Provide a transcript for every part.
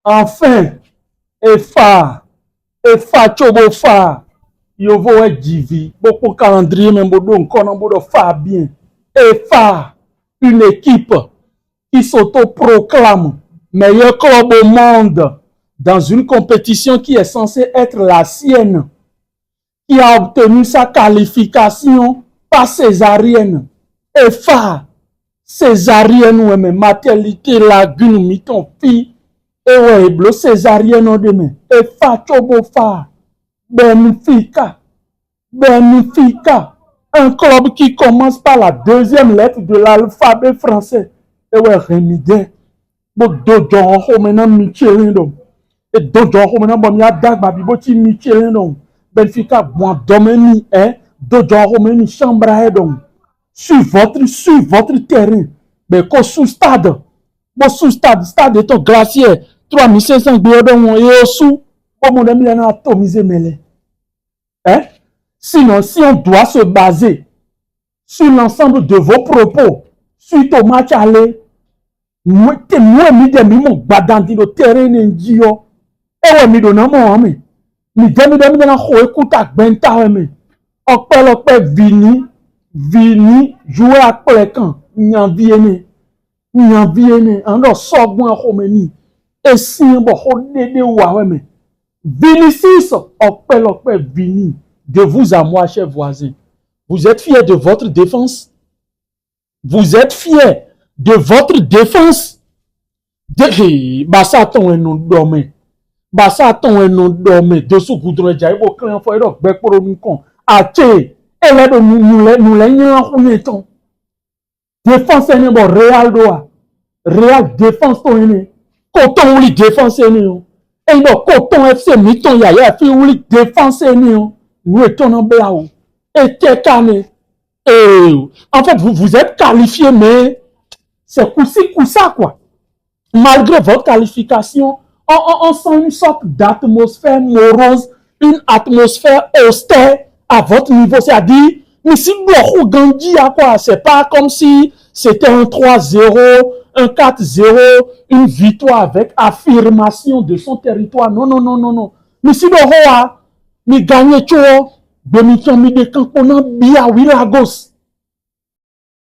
Enfin, EFA, Chobo Fa, Yovo et Divi, beaucoup calendrier, même Bodo, Konombodo Fa bien. EFA, une équipe qui s'auto-proclame meilleur club au monde dans une compétition qui est censée être la sienne, qui a obtenu sa qualification par césarienne. EFA, césarienne, ouais, mais maternité, lagune, miton, fille, et ouais, blo césarienne, on demain. EFA, Chobo Fa, Benfica, un club qui commence par la deuxième lettre de l'alphabet français. Et ouais, Remide, bo dojon ho maintenant Michelin donc. Et dojon ho maintenant bon ya dag babi bo ti Michelin donc. Benfica bon domeni dojon ho maintenant chambre donc. Sur votre terrain. Mais ko sous stade. Bo sous stade est glacier 3500 donc et sous bon mon ami na atomiser mêlé. Sinon, si on doit se baser sur l'ensemble de vos propos suite au match aller, moi, mi de mi mon badandi le terrain n'endio. Et mi donna mon ami. Mi demi na ho écoute benta mi. Okpe vini jouer à plekan. Nyan viene. En do sogwan ho meni. Et si on ho dede wa mi. Vinicius okpe vini. De vous à moi, chers voisins. Vous êtes fiers de votre défense? Vous êtes fiers de votre défense? Basa ton non dormé. Basa ton non dormé. Dessous goudron jai bo clan fo edo gbe poro nu kon. Ache, ele do nous les nyan ton. Défense ni bo Real doa. Real défense ton ni. Coton li défense ni. Et no Coton FC miton ya fi li défense ni. Nous étions en blau. Et Tekane. En fait, vous êtes qualifié, mais c'est coup-ça, quoi. Malgré votre qualification, on sent une sorte d'atmosphère morose, une atmosphère austère à votre niveau. C'est-à-dire, mais si vous Gandhi, quoi, c'est pas comme si c'était un 3-0, un 4-0, une victoire avec affirmation de son territoire. Non. Mais si vous mi gagné cho demi-temps mi de camponan bia wi Lagos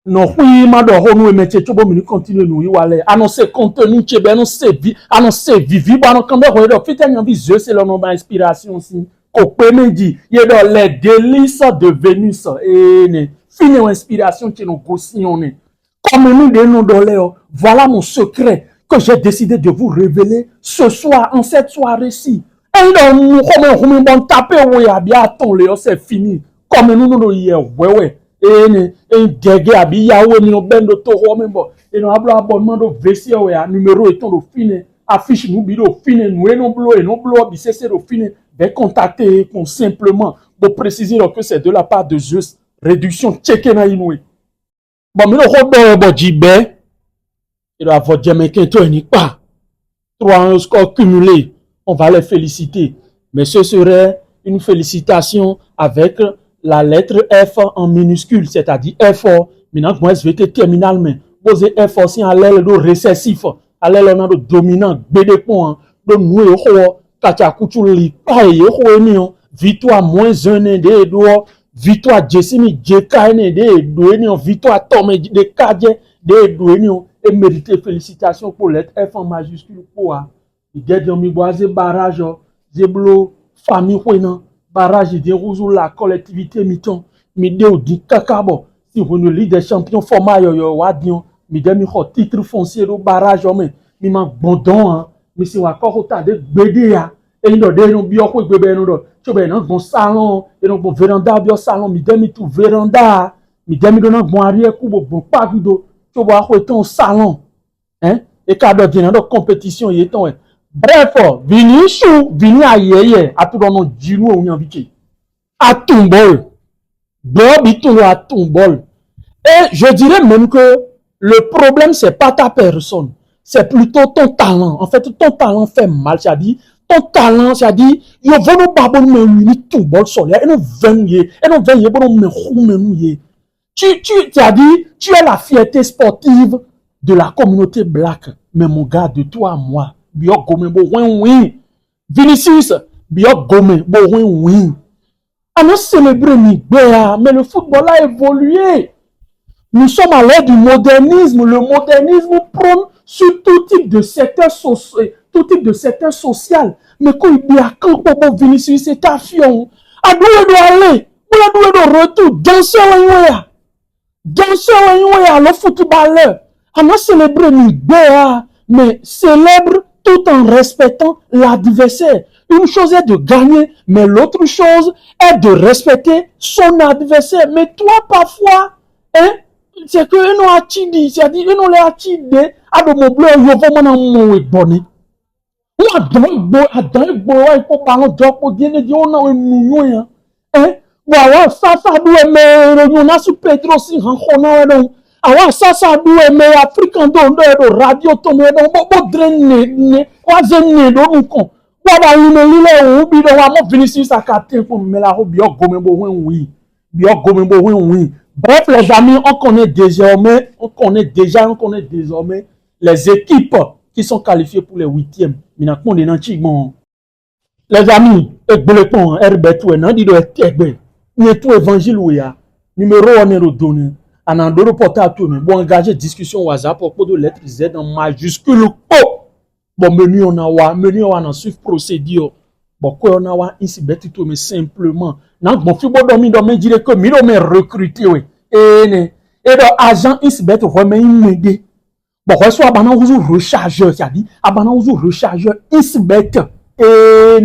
non oui ma do ho no emeche cho bo mi continue no yi wale annoncer contenu che be annoncer vivi ba no kan be ho do fiten yan visio c'est le nom d'inspiration si ko pe meji ye do les délices de Vénus et ne fini inspiration che no gosion ne comme nous de nous do voilà mon secret que j'ai décidé de vous révéler ce soir en cette soirée-ci. Comme bon taper oui bien attends c'est fini comme nous hier ouais et gege abi yawe mi no bendo to ho membo et no ablo abonnement do VC ouais numéro et ton do fine affiche nous bido fine nous et non blow bi c'est do fine ben contacter simplement pour préciser que c'est de la part de juste réduction checker na inoué bon mi no ho bo jibe et do avoir jamaïcain to ni pas 3 score cumulé. On va les féliciter. Mais ce serait une félicitation avec la lettre F en minuscule, c'est-à-dire effort. Maintenant, moi, je vais te terminal, mais poser effort si à l'aile de récessif, à l'aile de dominant, BD point, de nous, kacha kuchuli, paye, victoire moins 1 de doigts, victoire Jessimi, Jekane de douanions, victoire Tom de Kadje de douanions, et mériter félicitations pour lettre F en majuscule pour il mi boise barrage zeblo famille hoina barrage de rouzou la collectivité miton mi de di kakabo si vous ne ligue des champions format yo wadion mi de mi ho titre foncier do barrage mais mi ma bondon mi si wa ko ta de gbede ya e ndo de no bi ko gbebe no do chobe no bon salon et no bon véranda bio salon mi de mi tout véranda mi de mi do no bon arrière ku bon pa gudo chobe wa ko ton salon et cadre bien dans compétition y ton bref, vini ayeye, à tout dans nos djirou ou nyambiki. À ton bol. À ton bol. Et je dirais même que le problème, c'est pas ta personne. C'est plutôt ton talent. En fait, ton talent fait mal. C'est-à-dire, ton talent, c'est-à-dire, yo vono babon me uni tout bol solaire. Et non venye, bono me roumouye. C'est-à-dire, tu es la fierté sportive de la communauté black. Mais mon gars, de toi à moi, bio gomme bo win. Vinicius, bio gomme bo win. On a célébré Nigbea, mais le football a évolué. Nous sommes à l'ère du modernisme. Le modernisme prône sur tout type de secteur social. Mais quand il y a quand Bobo Vinicius c'est ta fion, à d'où il doit aller? Où il doit retour? Danser le footballeur. On a célébré Nigbea, mais célèbre tout en respectant l'adversaire. Une chose est de gagner, mais l'autre chose est de respecter son adversaire. Mais toi, parfois, hein, c'est que nous avons dit, c'est-à-dire nous avons dit, à de mon bleu, il faut vraiment nous bonner. Nous avons parler de bien et on a un hein. Voilà, ça doit mais on a su Pedro si rencontre donc. Alors ça doit mais africain de radio tourner donc bon drainer, quoi drainer donc on. Voilà, il ou bi do wa mo Vinicius à captain pour me la bio gomme bo oui. Bio gomme bo oui. Bref les amis, on connaît désormais les équipes qui sont qualifiées pour les huitièmes. Maintenant, les amis, Herbert, tout évangile où il y a numéro 1 est donné. En andoro portable, bon engager discussion WhatsApp pour de lettres Z en majuscule. Bon menu on a suivre procédure. Bon quoi on a wa ici bête tout mais simplement. Non bon fibo domi dire que mi me recruter oui. Et donc agent ici bête vraiment m'aider. Bon reçoit abana vous rechargeur, c'est-à-dire abana vous rechargeur ici bête. Et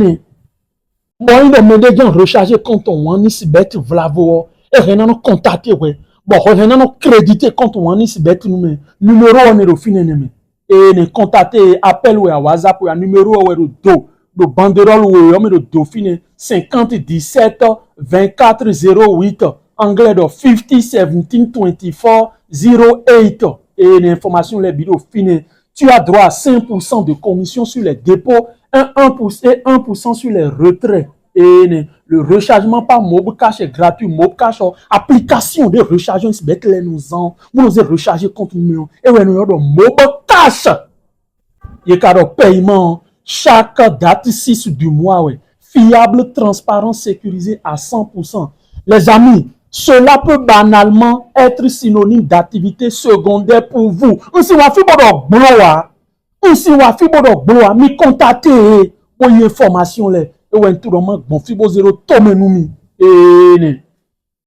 bon, il me dit de recharger compte on ici bête vlavo et rien nous contacter ouais. Bon, rien nous créditer compte on ici bête nous numéro on est au fin ennemi. Et ne contacter appel ou à WhatsApp ou à numéro ou de banderole ou de Dauphine 50 17 24 08 anglais de 50 17 24 08 et l'information les bidons fine. Tu as droit à 5% de commission sur les dépôts, 1% sur les retraits. Et le rechargement par Mob Cash est gratuit. Mob Cash, application de rechargement, c'est bête les nous en. Vous nous recharger contre nous. Et ouais, nous avons Mob Cash. Il y a un paiement chaque date 6 du mois. Ouais. Fiable, transparent, sécurisé à 100%. Les amis, cela peut banalement être synonyme d'activité secondaire pour vous. Si vous avez mi contacter pour une information là. Et tout le monde bon fibo zéro tome nous mi.